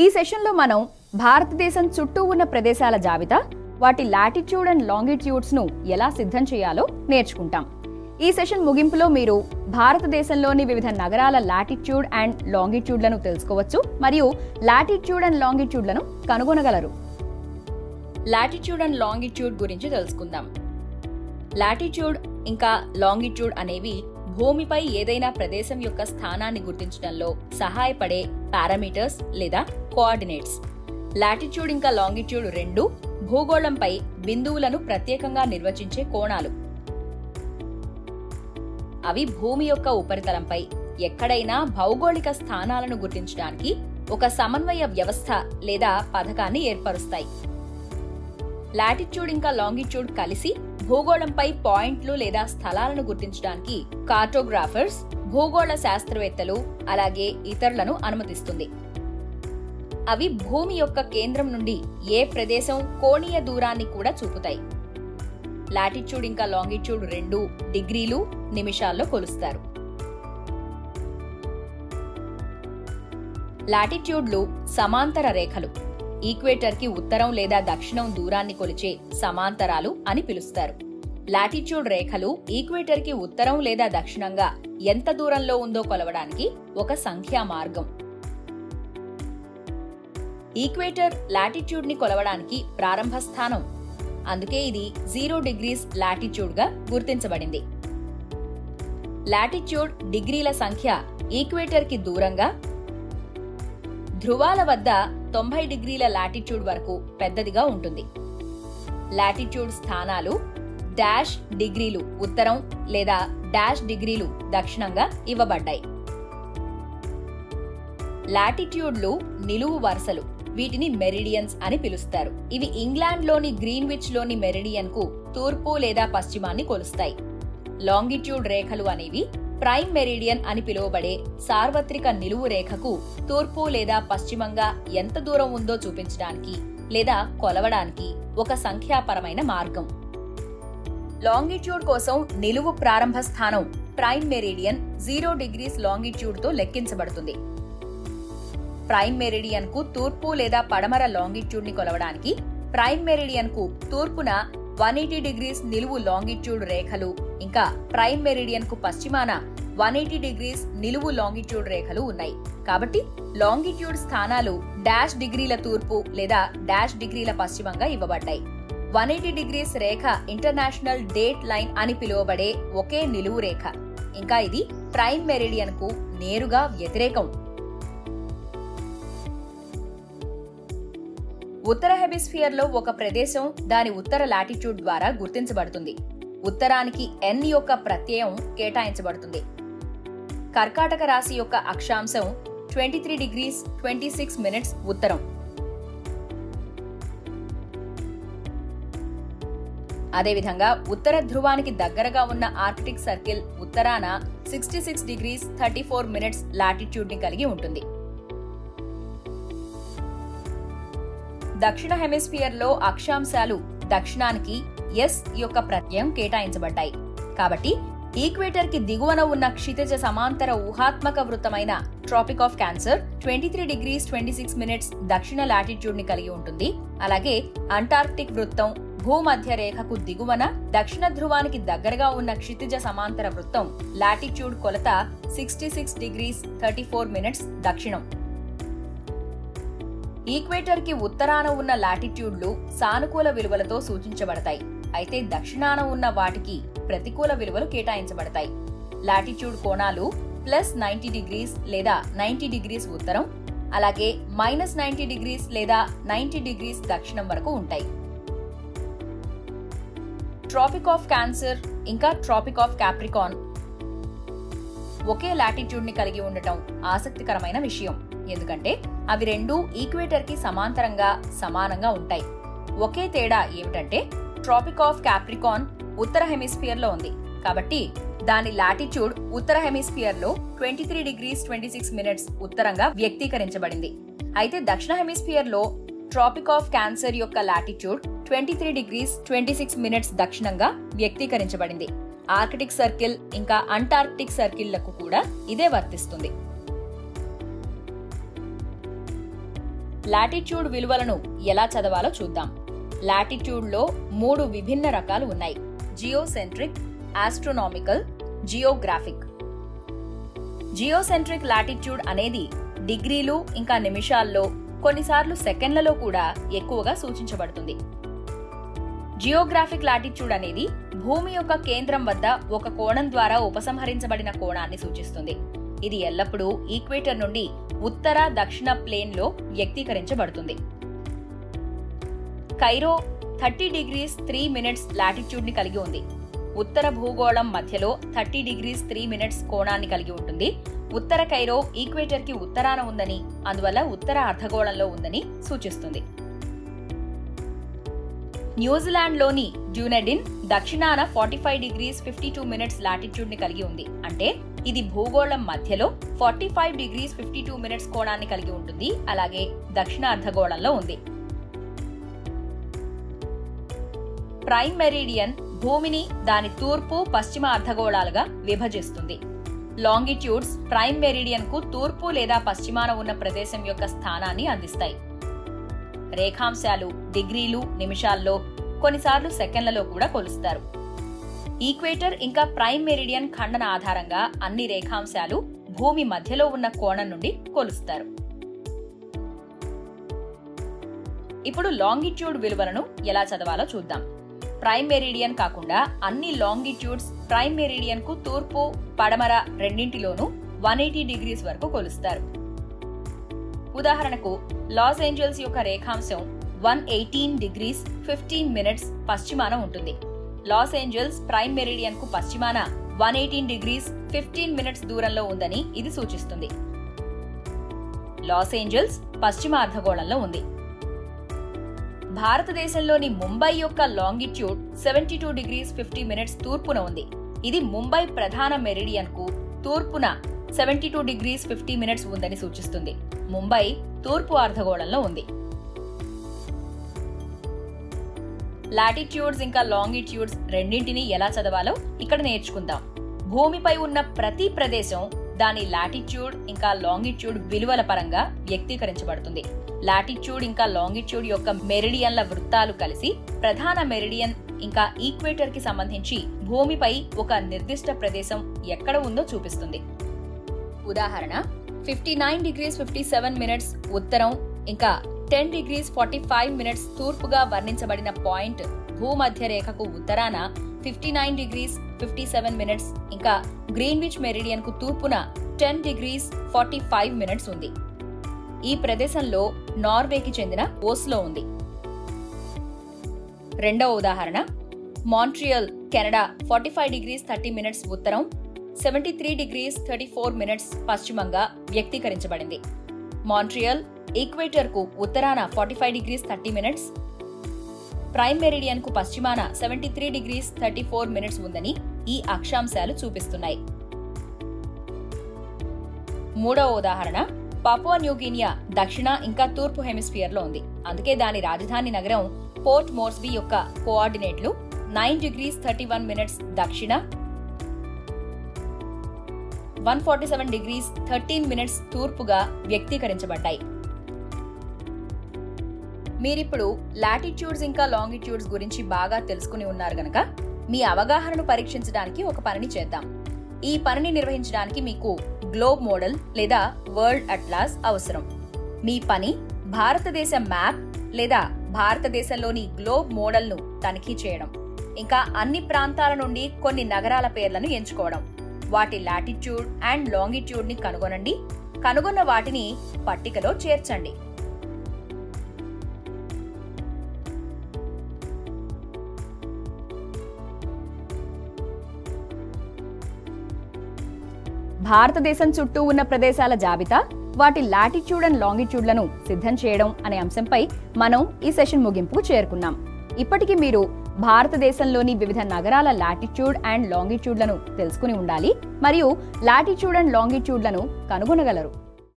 ఈ సెషన్లో మనం భారతదేశం చుట్టూ ఉన్న ప్రదేశాల జాబితా, వాటి లాటిట్యూడ్ అండ్ లాంగిట్యూడ్స్ను ఎలా సిద్ధం చేయాలో నేర్చుకుంటాం. ఈ సెషన్ ముగింపులో మీరు భారతదేశంలోని వివిధ నగరాల లాటిట్యూడ్ అండ్ లాంగిట్యూడ్లను తెలుసుకోవచ్చు మరియు లాటిట్యూడ్ అండ్ లాంగిట్యూడ్లను కనుగొనగలరు. లాటిట్యూడ్ అండ్ లాంగిట్యూడ్ గురించి తెలుసుకుందాం. లాటిట్యూడ్ ఇంకా లాంగిట్యూడ్ అనేవి భూమిపై ఏదైనా ప్రదేశం యొక్క స్థానాన్ని గుర్తించడంలో సహాయపడే పారామీటర్స్ లేదా కోఆర్డినేట్స్. లాటిట్యూడ్ ఇంకా లాంగిట్యూడ్ రెండు భూగోళంపై బిందువులను ప్రత్యేకంగా నిర్వచించే కోణాలు. అవి భూమి యొక్క ఉపరితలంపై ఎక్కడైనా భౌగోళిక స్థానాలను గుర్తించడానికి ఒక సమన్వయ వ్యవస్థ లేదా పథకాన్ని ఏర్పరుస్తాయి. లాటిట్యూడ్ ఇంకా లాంగిట్యూడ్ కలిసి భూగోళంపై పాయింట్లు లేదా స్థలాలను గుర్తించడానికి కార్టోగ్రాఫర్స్, భూగోళ శాస్త్రవేత్తలు అలాగే ఇతరులను అనుమతిస్తుంది. అవి భూమి యొక్క కేంద్రం నుండి ఏ ప్రదేశం కోణీయ దూరాన్ని కూడా చూపుతాయి. లాటిట్యూడ్ ఇంకా లాంగిట్యూడ్ రెండు డిగ్రీలు, నిమిషాల్లో కొలుస్తారు. లాటిట్యూడ్లు సమాంతర రేఖలు. ఈక్వేటర్ కి ఉత్తరం లేదా దక్షిణం దూరాన్ని కొలిచే సమాంతరాలు అని పిలుస్తారు. లాటిట్యూడ్ రేఖలు ఈక్వేటర్ కి ఉత్తరం లేదా దక్షిణంగా ఎంత దూరంలో ఉందో కొలవడానికి ఒక సంఖ్యా మార్గం. ఈక్వేటర్ లాటిట్యూడ్ ని కొలవడానికి ప్రారంభ స్థానం, అందుకే ఇది 0 degrees లాటిట్యూడ్ గా గుర్తించబడింది. లాటిట్యూడ్ డిగ్రీల సంఖ్య ఈక్వేటర్ కి దూరంగా, ధ్రువాల వద్ద 90 degrees లాటిట్యూడ్ వరకు పెద్దదిగా ఉంటుంది. లాటిట్యూడ్ స్థానాలు డాష్ డిగ్రీలు ఉత్తరం లేదా డాష్ డిగ్రీలు దక్షిణంగా ఇవ్వబడ్డాయి. లాటిట్యూడ్లు నిలువు వరుసలు, వీటిని మెరిడియన్స్ అని పిలుస్తారు. ఇవి ఇంగ్లాండ్లోని గ్రీన్విచ్ లోని మెరిడియన్ కు తూర్పు లేదా పశ్చిమాన్ని కొలుస్తాయి. లాంగిట్యూడ్ రేఖలు అనేవి ప్రైమ్ మెరిడియన్ అని పిలువబడే సార్వత్రిక నిలువు రేఖకు తూర్పు లేదా పశ్చిమంగా ఎంత దూరం ఉందో చూపించడానికి లేదా కొలవడానికి ఒక సంఖ్యాపరమైన మార్గం. లాంగిట్యూడ్ కోసం నిలువు ప్రారంభ స్థానం ప్రైమ్ మెరిడియన్ 0 degrees లాంగిట్యూడ్ తో లెక్కించబడుతుంది. ప్రైమ్ మెరిడియన్ కు తూర్పు లేదా పడమర లాంగిట్యూడ్ ని కొలవడానికి ప్రైమ్ మెరిడియన్ కు తూర్పున 180 degrees నిలువు లాంగిట్యూడ్ రేఖలు ఇంకా ప్రైమ్ మెరిడియన్ కు పశ్చిమాన 180 degrees నిలువు లాంగిట్యూడ్ రేఖలు ఉన్నాయి. కాబట్టి లాంగిట్యూడ్ స్థానాలు డాష్ డిగ్రీల తూర్పు లేదా డాష్ డిగ్రీల పశ్చిమంగా ఇవ్వబడ్డాయి. 180 degrees రేఖ ఇంటర్నేషనల్ డేట్ లైన్ అని పిలువబడే ఒకే నిలువు రేఖ. ఇంకా ఇది ప్రైమ్ మెరిడియన్ కు నేరుగా వ్యతిరేకం. ఉత్తర హెమిస్ఫియర్ లో ఒక ప్రదేశం దాని ఉత్తర లాటిట్యూడ్ ద్వారా గుర్తించబడుతుంది. ఉత్తరానికి N యొక్క ప్రత్యయం కేటాయించబడుతుంది. కర్కాటక రాశి యొక్క అక్షాంశం 23 degrees 26 minutes ఉత్తరం. అదేవిధంగా ఉత్తర ధ్రువానికి దగ్గరగా ఉన్న ఆర్కిటిక్ సర్కిల్ ఉత్తరాన 66 degrees 34 minutes లాటిట్యూడ్ ని కలిగి ఉంటుంది. దక్షిణ హెమిస్ఫియర్ లో అక్షాంశాలు దక్షిణానికి S యొక్క ప్రత్యయం కేటాయించబడ్డాయి. కాబట్టి ఈక్వేటర్ కి దిగువన ఉన్న క్షితిజ సమాంతర ఊహాత్మక వృత్తమైన Tropic of Cancer 23 degrees 26 minutes దక్షిణ లాటిట్యూడ్ ని కలిగి ఉంటుంది. అలాగే అంటార్క్టిక్ వృత్తం భూమధ్య రేఖకు దిగువన దక్షిణ ధ్రువానికి దగ్గరగా ఉన్న క్షితిజ సమాంతర వృత్తం లాటిట్యూడ్ కొలత 66 degrees 34 minutes దక్షిణం. ఈక్వేటర్ కి ఉత్తరాన ఉన్న లాటిట్యూడ్లు సానుకూల విలువలతో సూచించబడతాయి. అయితే దక్షిణాన ఉన్న వాటికి ప్రతికూల విలువలు కేటాయించబడతాయి. లాటిట్యూడ్ కోణాలు +90 degrees లేదా 90 degrees ఉత్తరం, అలాగే -90 degrees లేదా 90 degrees దక్షిణం వరకు ఉంటాయి. ట్రాపిక్ ఆఫ్ క్యాన్సర్ ఇంకా ట్రాపిక్ ఆఫ్ క్యాప్రికాన్ ఒకే లాటిట్యూడ్ ని కలిగి ఉండటం ఆసక్తికరమైన విషయం. ఎందుకంటే అవి రెండూ ఈక్వేటర్ కి సమాంతరంగా సమానంగా ఉంటాయి. ఒకే తేడా ఏమిటంటే ట్రాపిక్ ఆఫ్ క్యాప్రికాన్ ఉత్తర హెమిస్ఫియర్ లో ఉంది. కాబట్టి దాని లాటిట్యూడ్ ఉత్తర హెమిస్ఫియర్ లో 23 degrees 26 minutes ఉత్తరంగా వ్యక్తీకరించబడింది. అయితే దక్షిణ హెమిస్ఫియర్ లో ట్రాపిక్ ఆఫ్ క్యాన్సర్ యొక్క లాటిట్యూడ్ 23 degrees 26 minutes దక్షిణంగా వ్యక్తీకరించబడింది. ఆర్కిటిక్ సర్కిల్ ఇంకా అంటార్క్టిక్ సర్కిళ్లకు కూడా ఇదే వర్తిస్తుంది. లాటిట్యూడ్ విలువలను ఎలా చదవాలో చూద్దాం. లాటిట్యూడ్లో 3 విభిన్న రకాలు ఉన్నాయి: geocentric, astronomical, Geographic. Geocentric latitude అనేది డిగ్రీలు ఇంకా నిమిషాల్లో, కొన్నిసార్లు సెకండ్లలో కూడా ఎక్కువగా సూచించబడుతుంది. జియోగ్రాఫిక్ లాటిట్యూడ్ అనేది భూమి యొక్క కేంద్రం వద్ద ఒక కోణం ద్వారా ఉపసంహరించబడిన కోణాన్ని సూచిస్తుంది. ఇది ఎల్లప్పుడూ ఈక్వేటర్ నుండి ఉత్తర దక్షిణ ప్లేన్ లో వ్యక్తీకరించబడుతుంది. కైరో 30 degrees 3 minutes లాటిట్యూడ్ ని కలిగి ఉంది. ఉత్తర భూగోళం మధ్యలో 30 degrees 3 minutes కోణాన్ని కలిగి ఉంటుంది. ఉత్తర కైరో ఈక్వేటర్ కి ఉత్తరాన ఉందని, అందువల్ల ఉత్తర అర్ధగోళంలో ఉందని సూచిస్తుంది. న్యూజిలాండ్ లోని డ్యూనెడిన్ దక్షిణాన 45 degrees 52 minutes లాటిట్యూడ్ ని కలిగి ఉంది. అంటే ఇది భూగోళం మధ్యలో 45 degrees 52 minutes కోణాన్ని కలిగి ఉంటుంది. అలాగే దక్షిణ అర్ధగోళంలో ఉంది. ప్రైమ్ మెరీడియన్ భూమిని దాని తూర్పు పశ్చిమ అర్ధగోళాలుగా విభజిస్తుంది. లాంగిట్యూడ్స్ ప్రైమ్ మెరీడియన్ కు తూర్పు లేదా పశ్చిమాన ఉన్న ప్రదేశం యొక్క స్థానాన్ని అందిస్తాయి. రేఖాంశాలు డిగ్రీలు, నిమిషాల్లో, కొన్నిసార్లు సెకండ్లలో కూడా కొలుస్తారు. ఈక్వేటర్ ఇంకా ప్రైమ్ మెరీడియన్ ఖండన ఆధారంగా అన్ని రేఖాంశాలు భూమి మధ్యలో ఉన్న కోణం నుండి కొలుస్తారు. ఇప్పుడు లాంగిట్యూడ్ విలువలను ఎలా చదవాలో చూద్దాం. ప్రైమ్ మెరీడియన్ కాకుండా అన్ని లాంగిట్యూడ్స్ ప్రైమ్ మెరీడియన్ కు తూర్పు, పడమర రెండింటిలోనూ 180 degrees వరకు కొలుస్తారు. ఉదాహరణకు లాస్ ఏంజల్స్ యొక్క రేఖాంశం 118 degrees 15 minutes పశ్చిమాన ఉంటుంది. లాస్ ఏంజల్స్ ప్రైమ్ మెరీడియన్ కు పశ్చిమాన 118 degrees 15 minutes దూరంలో ఉందని ఇది సూచిస్తుంది. లాస్ ఏంజల్స్ పశ్చిమ అర్ధగోళంలో ఉంది. భారతదేశంలోని ముంబై యొక్క లాంగిట్యూడ్ 72 degrees 50 minutes తూర్పున ఉంది. ఇది ముంబై ప్రధాన మెరిడియన్ కు తూర్పున 72 degrees 50 minutes ఉందని సూచిస్తుంది. ముంబై తూర్పు అర్ధగోళంలో ఉంది. లాటిట్యూడ్స్ ఇంకా లాంగిట్యూడ్స్ రెండింటినీ ఎలా చదవాలో ఇక్కడ నేర్చుకుందాం. భూమిపై ఉన్న ప్రతి ప్రదేశం దాని లాటిట్యూడ్ ఇంకా లాంగిట్యూడ్ విలువల పరంగా వ్యక్తీకరించబడుతుంది. లాటిట్యూడ్ ఇంకా లాంగిట్యూడ్ యొక్క మెరిడియన్ల వృత్తాలు కలిసి ప్రధాన మెరిడియన్ ఇంకా ఈక్వేటర్ కి సంబంధించి భూమిపై ఒక నిర్దిష్ట ప్రదేశం ఎక్కడ ఉందో చూపిస్తుంది. ఉదాహరణ 59 degrees 57 minutes ఉత్తరం ఇంకా 10 degrees 45 minutes తూర్పుగా వర్ణించబడిన పాయింట్ భూమధ్య రేఖకు ఉత్తరాన 59 degrees 57 minutes ఇంకా గ్రీన్విచ్ మెరిడియన్ కు తూర్పున 10 degrees 45 minutes ఉంది. ఈ ప్రదేశంలో నార్వేకి చెందిన ఓస్లో ఉంది. రెండవ ఉదాహరణ మాంట్రియల్, కెనడా 45 degrees 30 minutes ఉత్తరం, 73 degrees 34 minutes పశ్చిమంగా వ్యక్తీకరించబడింది. మాంట్రియల్ ఈక్వేటర్ కు ఉత్తరాన 45 degrees 30 minutes, ప్రైమ్ మెరిడియన్ కు పశ్చిమాన 73 degrees 34 minutes ఉందని ఈ అక్షాంశాలు చూపిస్తున్నాయి. మూడవ ఉదాహరణ పాపువా న్యూగినియా దక్షిణ ఇంకా తూర్పు హెమిస్ఫియర్ లో ఉంది. అందుకే దాని రాజధాని నగరం పోర్ట్ మోర్స్బీ యొక్క కోఆర్డినేట్లు 9 degrees 31 minutes దక్షిణ, 147 degrees 13 minutes తూర్పుగా వ్యక్తీకరించబడ్డాయి. మీరిప్పుడు లాటిట్యూడ్స్ ఇంకా లాంగిట్యూడ్స్ గురించి బాగా తెలుసుకుని ఉన్నారు గనక మీ అవగాహనను పరీక్షించడానికి ఒక పనిని చేద్దాం. ఈ పనిని నిర్వహించడానికి మీకు గ్లోబ్ మోడల్ లేదా వరల్డ్ అట్లాస్ అవసరం. మీ పని భారతదేశ మ్యాప్ లేదా భారతదేశంలోని గ్లోబ్ మోడల్ను తనిఖీ చేయడం, ఇంకా అన్ని ప్రాంతాల నుండి కొన్ని నగరాల పేర్లను ఎంచుకోవడం, వాటి లాటిట్యూడ్ అండ్ లాంగిట్యూడ్ ని కనుగొనండి. కనుగొన్న వాటిని పట్టికలో చేర్చండి. భారతదేశం చుట్టూ ఉన్న ప్రదేశాల జాబితా, వాటి లాటిట్యూడ్ అండ్ లాంగిట్యూడ్లను సిద్ధం చేయడం అనే అంశంపై మనం ఈ సెషన్ ముగింపుకు చేరుకున్నాం. ఇప్పటికీ మీరు భారతదేశంలోని వివిధ నగరాల లాటిట్యూడ్ అండ్ లాంగిట్యూడ్లను తెలుసుకుని ఉండాలి మరియు లాటిట్యూడ్ అండ్ లాంగిట్యూడ్లను కనుగొనగలరు.